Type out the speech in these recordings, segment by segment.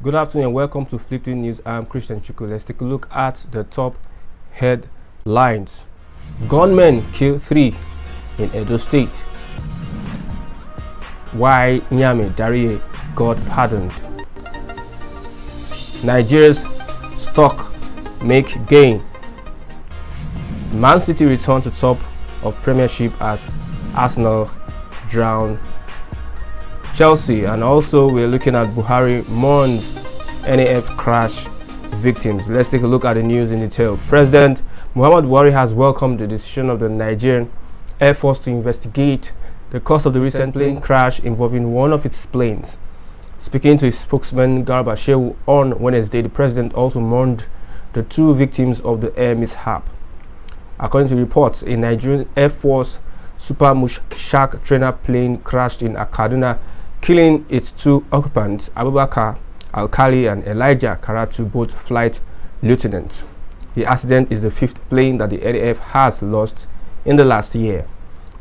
Good afternoon and welcome to Fliptv News. I'm Christian Chuku. Let's take a look at the top headlines. Gunmen kill 3 in Edo State. Why Nyame Dariye got pardoned. Nigeria's stock make gain. Man City return to top of Premiership as Arsenal drown Chelsea. And also we're looking at Buhari mourns NAF crash victims. Let's take a look at the news in detail. President Muhammad Buhari has welcomed the decision of the Nigerian Air Force to investigate the cause of the recent plane crash involving one of its planes. Speaking to his spokesman Garba Shehu on Wednesday, the president also mourned the 2 victims of the air mishap. According to reports, a Nigerian Air Force Super Mushak trainer plane crashed in Kaduna, killing its 2 occupants, Abubakar Alkali and Elijah Karatu, both flight lieutenants. The accident is the 5th plane that the NAF has lost in the last year.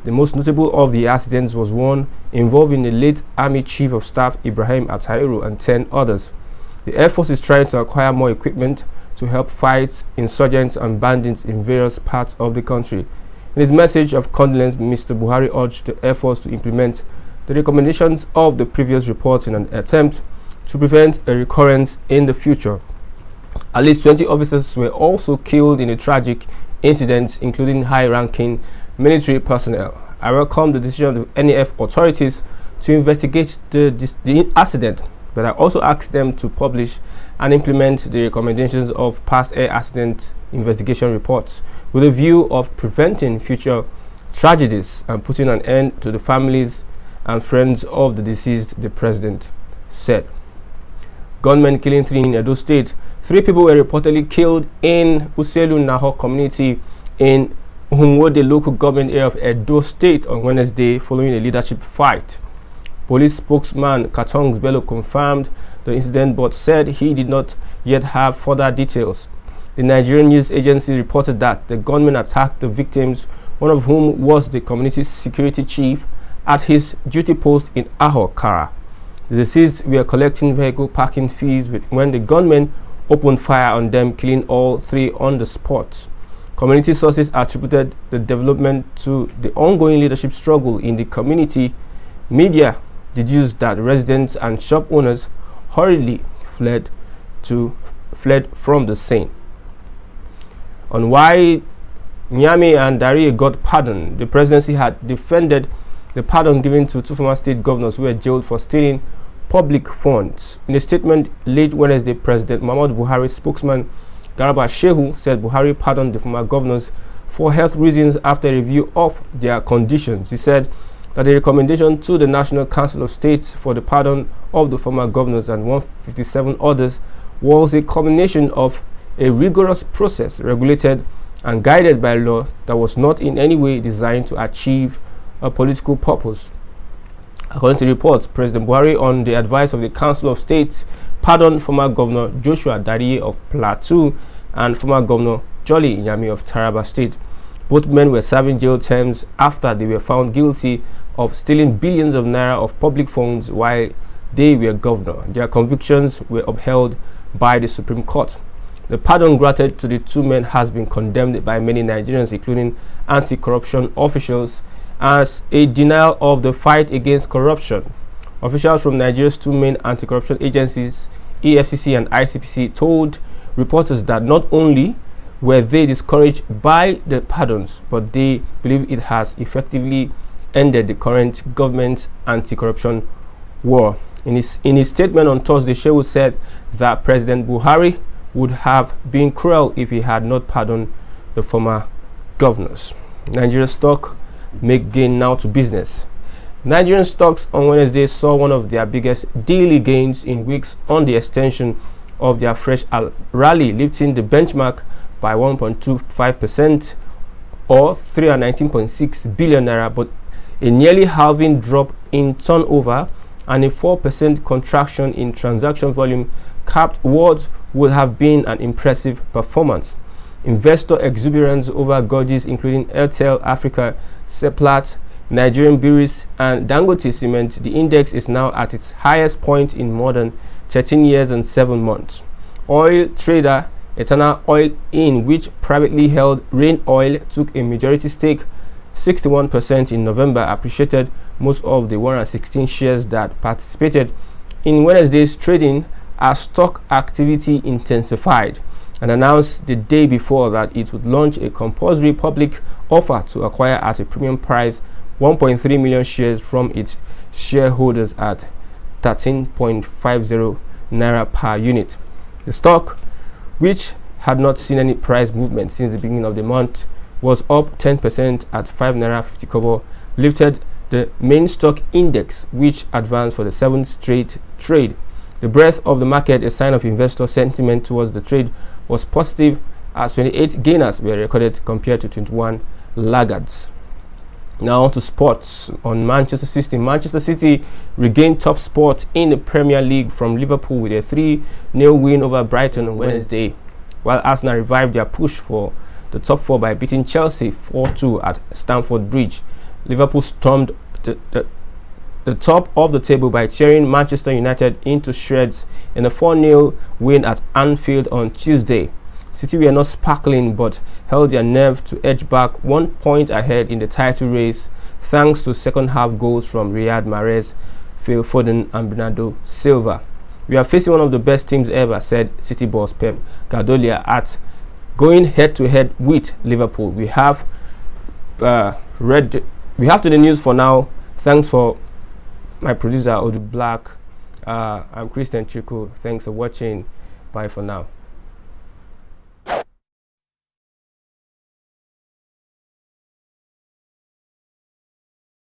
The most notable of the accidents was one involving the late Army Chief of Staff Ibrahim Atairu and 10 others. The Air Force is trying to acquire more equipment to help fight insurgents and bandits in various parts of the country. In his message of condolence, Mr. Buhari urged the Air Force to implement the recommendations of the previous report in an attempt to prevent a recurrence in the future. At least 20 officers were also killed in a tragic incident, including high-ranking military personnel. I welcome the decision of the NAF authorities to investigate the accident, but I also ask them to publish and implement the recommendations of past air accident investigation reports with a view of preventing future tragedies and putting an end to the families and friends of the deceased, the president said. Gunmen killing 3 in Edo State. 3 people were reportedly killed in Uselu Naho community in Uhunwode local government area of Edo State on Wednesday following a leadership fight. Police spokesman Katongs Bello confirmed the incident but said he did not yet have further details. The Nigerian news agency reported that the gunmen attacked the victims, one of whom was the community security chief, at his duty post in Aho Kara. The deceased were collecting vehicle parking fees when the gunmen opened fire on them, killing all 3 on the spot. Community sources attributed the development to the ongoing leadership struggle in the community. Media deduced that residents and shop owners hurriedly fled from the scene. On why Nyame and Dariye got pardoned, the presidency had defended the pardon given to 2 former state governors who were jailed for stealing public funds. In a statement late Wednesday, President Muhammad Buhari's spokesman Garba Shehu said Buhari pardoned the former governors for health reasons after a review of their conditions. He said that the recommendation to the National Council of States for the pardon of the former governors and 157 others was a culmination of a rigorous process regulated and guided by law that was not in any way designed to achieve a political purpose. According to reports, President Buhari, on the advice of the Council of States, pardoned former Governor Joshua Dariye of Plateau and former Governor Jolly Nyame of Taraba State. Both men were serving jail terms after they were found guilty of stealing billions of naira of public funds while they were governor. Their convictions were upheld by the Supreme Court. The pardon granted to the 2 men has been condemned by many Nigerians, including anti-corruption officials, as a denial of the fight against corruption. Officials from Nigeria's 2 main anti-corruption agencies, EFCC and ICPC, told reporters that not only were they discouraged by the pardons, but they believe it has effectively ended the current government's anti-corruption war. In his statement on Thursday, Shehu said that President Buhari would have been cruel if he had not pardoned the former governors. Nigeria's stock make gain now to business. Nigerian stocks on Wednesday saw one of their biggest daily gains in weeks on the extension of their fresh rally, lifting the benchmark by 1.25% or 319.6 billion naira, but a nearly halving drop in turnover and a 4% contraction in transaction volume capped what would have been an impressive performance. Investor exuberance over gauges including Airtel Africa, Seplat, Nigerian Breweries and Dangote Cement. The index is now at its highest point in more than 13 years and 7 months. Oil trader Eternal Oil In, which privately held Rain Oil, took a majority stake 61% in November, appreciated most of the 116 shares that participated in Wednesday's trading as stock activity intensified, and announced the day before that it would launch a compulsory public offer to acquire at a premium price 1.3 million shares from its shareholders at 13.50 naira per unit. The stock, which had not seen any price movement since the beginning of the month, was up 10% at 5 naira 50 kobo, lifted the main stock index, which advanced for the 7th straight trade. The breadth of the market, a sign of investor sentiment towards the trade, was positive as 28 gainers were recorded compared to 21 laggards. Now on to sports. On Manchester City. Manchester City regained top spot in the Premier League from Liverpool with a 3-0 win over Brighton on Wednesday, while Arsenal revived their push for the top 4 by beating Chelsea 4-2 at Stamford Bridge. Liverpool stormed the top of the table by tearing Manchester United into shreds in a 4-0 win at Anfield on Tuesday. City were not sparkling but held their nerve to edge back 1 point ahead in the title race thanks to second half goals from Riyad Mahrez, Phil Foden and Bernardo Silva. "We are facing one of the best teams ever," said City boss Pep Guardiola at going head to head with Liverpool. We have to the news for now. Thanks for my producer Odu Black. I'm Christian Chuku. Thanks for watching. Bye for now.